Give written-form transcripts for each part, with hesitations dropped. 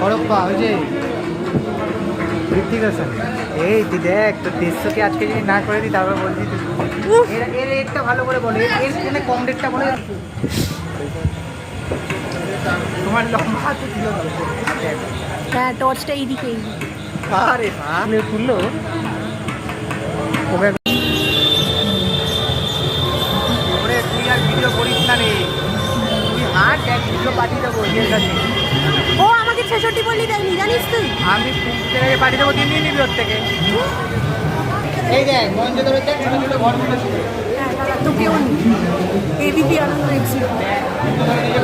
হরপ্পা ওই যে ঋত্বিক রোশন। এই তুই দেখ তোর 150কে আজকে যদি না করে দিই তারপর বলছি এর রেটটা ভালো করে বলে, এর এখানে কম রেটটা বলে। তোমার লম্বা হাতে ছিল হ্যাঁ, টর্চটা এইদিকেই। আরে ভালো তুললো ওরে, তুই আর ভিডিও করিস না রে, তুই হাট এক ভিডিও পাঠিয়ে দেবো এর কাছে। ও আমাকে 66 বললি দেয়নি, জানিস তুই? আমি থেকে পাঠিয়ে দেবো, নিয়ে নিবি ওর থেকে। এই দেখ মঞ্জুদের দেখ ছোটো ছোটো ঘরগুলো ছিল। হ্যাঁ দাদা, তোকেও নি এবিপি আনন্দ এক্সিট।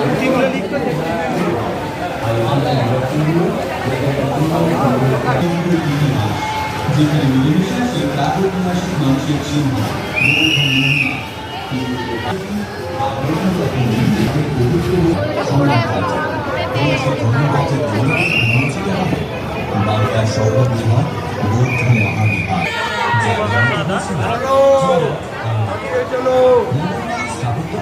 বুদ্ধিগুলো লিখ করতে বাংলার সর্ববৃহৎ বৌদ্ধ মহাবিহার স্থাপিত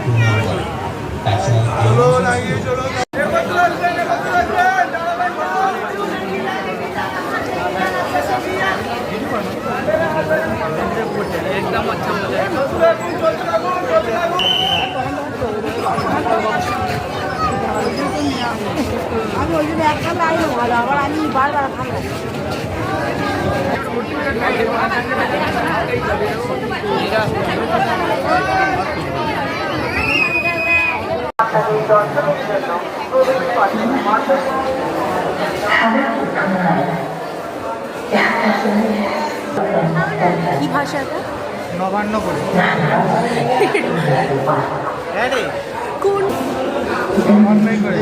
একদম আচ্ছা আমি ওই জন্য একটা লাইনে ভালো, আবার আমি বারবার ভালো। কি ভাষা এটা? নবান্ন করে কোন নবান্নই করে